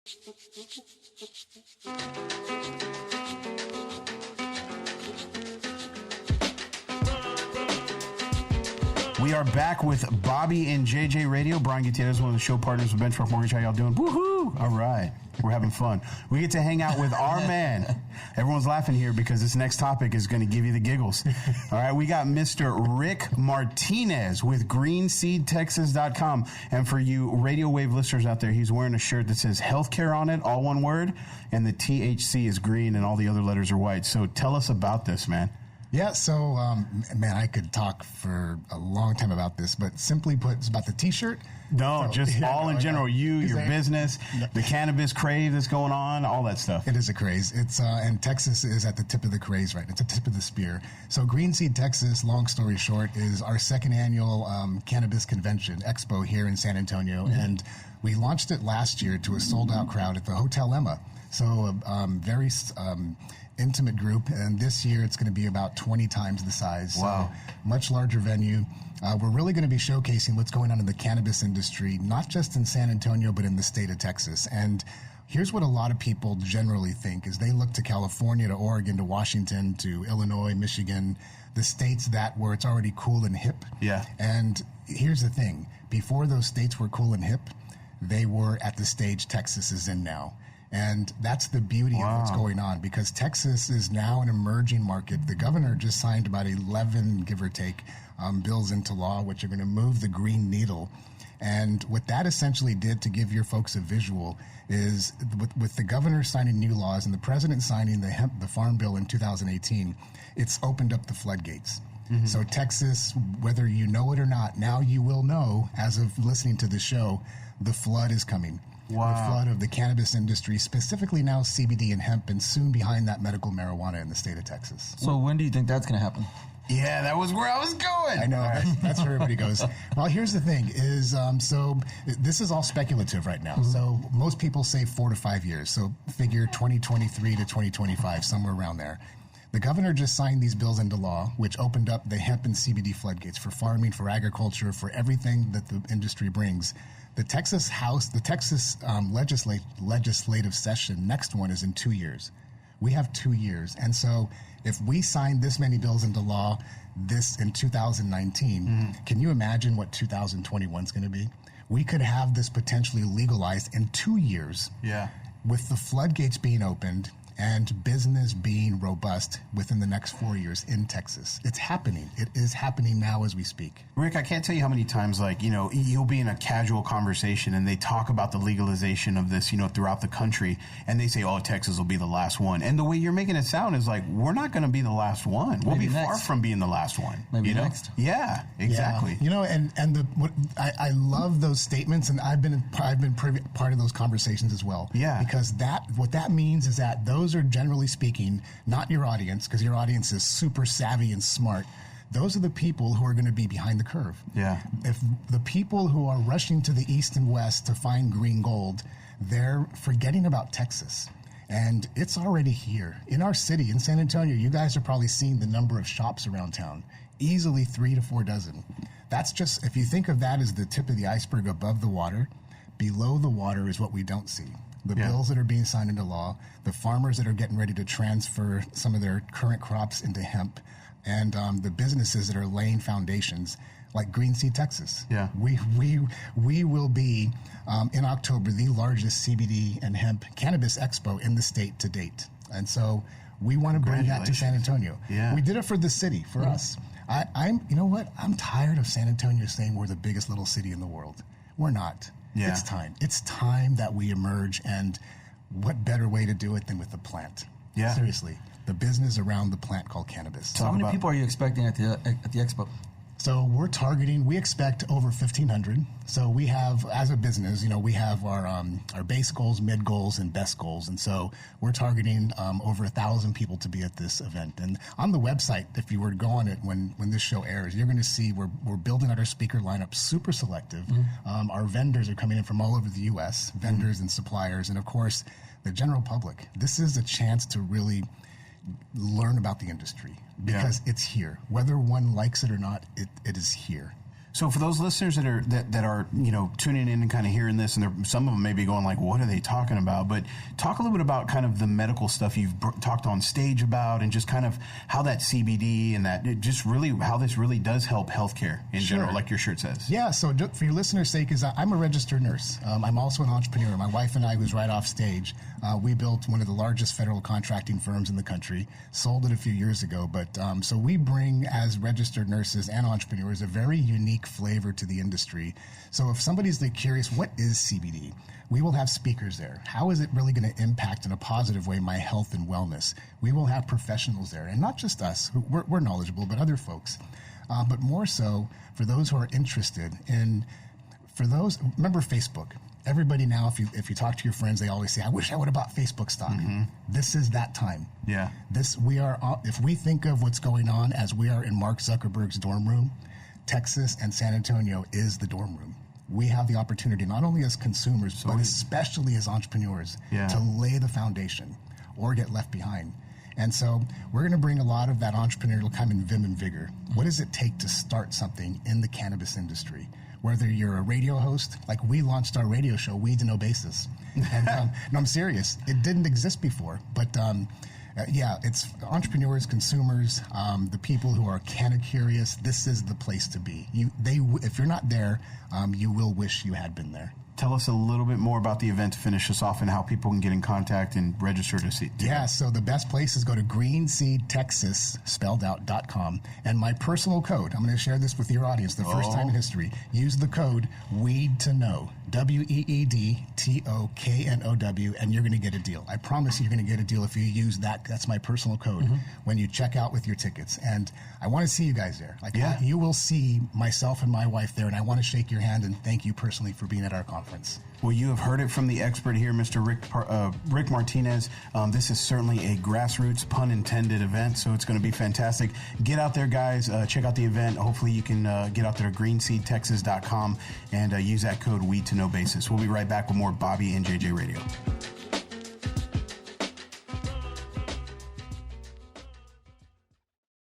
We are back with Bobby and JJ Radio. Brian Gutierrez, one of the show partners with Benchmark Mortgage. How y'all doing? Woohoo! All right. We're having fun. We get to hang out with our man. Everyone's laughing here because this next topic is going to give you the giggles. All right. We got Mr. Rick Martinez with greenseedtexas.com. And for you radio wave listeners out there, he's wearing a shirt that says healthcare on it, all one word. And the THC is green and all the other letters are white. So tell us about this, man. Yeah, so, man, I could talk for a long time about this, but simply put, it's about the T-shirt. No, so, just all in general, your business, the cannabis craze that's going on, all that stuff. It is a craze. It's and Texas is at the tip of the craze, right? It's at the tip of the spear. So Green Seed Texas, long story short, is our second annual cannabis convention expo here in San Antonio, and we launched it last year to a sold-out crowd at the Hotel Emma. So very intimate group, and this year it's going to be about 20 times the size. Wow. So much larger venue. We're really going to be showcasing what's going on in the cannabis industry, not just in San Antonio, but in the state of Texas. And here's what a lot of people generally think is they look to California, to Oregon, to Washington, to Illinois, Michigan, the states where it's already cool and hip. Yeah. And here's the thing. Before those states were cool and hip, they were at the stage Texas is in now. And that's the beauty of what's going on, because Texas is now an emerging market. The governor just signed about 11, give or take, bills into law, which are going to move the green needle. And what that essentially did, to give your folks a visual, is with the governor signing new laws and the president signing the Farm Bill in 2018, it's opened up the floodgates. Mm-hmm. So Texas, whether you know it or not, now you will know, as of listening to the show, the flood is coming. Wow. The flood of the cannabis industry, specifically now CBD and hemp, and soon behind that medical marijuana in the state of Texas. So when do you think that's going to happen? Yeah, that was where I was going. I know, that's where everybody goes. Well, here's the thing is, so this is all speculative right now. Mm-hmm. So most people say 4 to 5 years. So figure 2023 to 2025, somewhere around there. The governor just signed these bills into law, which opened up the hemp and CBD floodgates for farming, for agriculture, for everything that the industry brings. The Texas House, the Texas legislative session, next one is in 2 years. We have 2 years. And so if we sign this many bills into law this in 2019, can you imagine what 2021 is going to be? We could have this potentially legalized in 2 years. Yeah. With the floodgates being opened and business being robust within the next 4 years in Texas. It's happening. It is happening now as we speak. Rick, I can't tell you how many times, you'll be in a casual conversation and they talk about the legalization of this, throughout the country, and they say, oh, Texas will be the last one. And the way you're making it sound is like, we're not going to be the last one. We'll be far from being the last one. Maybe next. Yeah, exactly. Yeah. I love those statements, and I've been part of those conversations as well. Yeah. Because what that means is that those are, generally speaking, not your audience, because your audience is super savvy and smart. Those are the people who are going to be behind the curve. Yeah. If the people who are rushing to the east and west to find green gold, they're forgetting about Texas. And it's already here. In our city, in San Antonio, you guys are probably seeing the number of shops around town. Easily 3 to 4 dozen. That's just, if you think of that as the tip of the iceberg above the water, below the water is what we don't see. The bills that are being signed into law, the farmers that are getting ready to transfer some of their current crops into hemp, and the businesses that are laying foundations, like Green Seed Texas. Yeah. We will be, in October, the largest CBD and hemp cannabis expo in the state to date. And so we want to bring that to San Antonio. Yeah. We did it for the city, for us. You know what? I'm tired of San Antonio saying we're the biggest little city in the world. We're not. Yeah. It's time. It's time that we emerge, and what better way to do it than with the plant? Yeah. Seriously, the business around the plant called cannabis. So how many people are you expecting at the expo? So we expect over 1,500. So we have, as a business, we have our base goals, mid goals, and best goals. And so we're targeting over 1,000 people to be at this event. And on the website, if you were to go on it when this show airs, you're going to see we're building out our speaker lineup, super selective. Mm-hmm. Our vendors are coming in from all over the U.S., vendors and suppliers, and of course, the general public. This is a chance to really learn about the industry, because it's here. Whether one likes it or not, it is here. So for those listeners that are tuning in and kind of hearing this, and some of them may be going like, "What are they talking about?" But talk a little bit about kind of the medical stuff you've talked on stage about, and just kind of how that CBD and that just really how this really does help healthcare in general, like your shirt says. Yeah. So for your listeners' sake, I'm a registered nurse. I'm also an entrepreneur. My wife and I, who's right off stage, we built one of the largest federal contracting firms in the country. Sold it a few years ago, but so we bring as registered nurses and entrepreneurs a very unique flavor to the industry. So if somebody's curious, what is CBD? We will have speakers there. How is it really going to impact in a positive way my health and wellness? We will have professionals there, and not just us. We're knowledgeable, but other folks. But more so for those who are interested in, remember Facebook. Everybody now, if you talk to your friends, they always say, "I wish I would have bought Facebook stock." Mm-hmm. This is that time. Yeah. If we think of what's going on as we are in Mark Zuckerberg's dorm room, Texas and San Antonio is the dorm room. We have the opportunity, not only as consumers, but especially as entrepreneurs, to lay the foundation or get left behind. And so we're going to bring a lot of that entrepreneurial kind of vim and vigor. What does it take to start something in the cannabis industry? Whether you're a radio host, like we launched our radio show, Weed to No Basis. And no, I'm serious. It didn't exist before, but it's entrepreneurs, consumers, the people who are canna curious. This is the place to be. If you're not there, you will wish you had been there. Tell us a little bit more about the event to finish us off and how people can get in contact and register to see. Yeah, so the best place is go to greenseedtexas.com. And my personal code, I'm going to share this with your audience the first time in history. Use the code WEEDTOKNOW, WEEDTOKNOW, and you're going to get a deal. I promise you're going to get a deal if you use that. That's my personal code when you check out with your tickets. And I want to see you guys there. You will see myself and my wife there, and I want to shake your hand and thank you personally for being at our conference. Well, you have heard it from the expert here, Mr. Rick Martinez. This is certainly a grassroots, pun intended, event, so it's going to be fantastic. Get out there, guys. Check out the event. Hopefully you can get out there to greenseedtexas.com and use that code WEED to No Basis. We'll be right back with more Bobby and JJ Radio.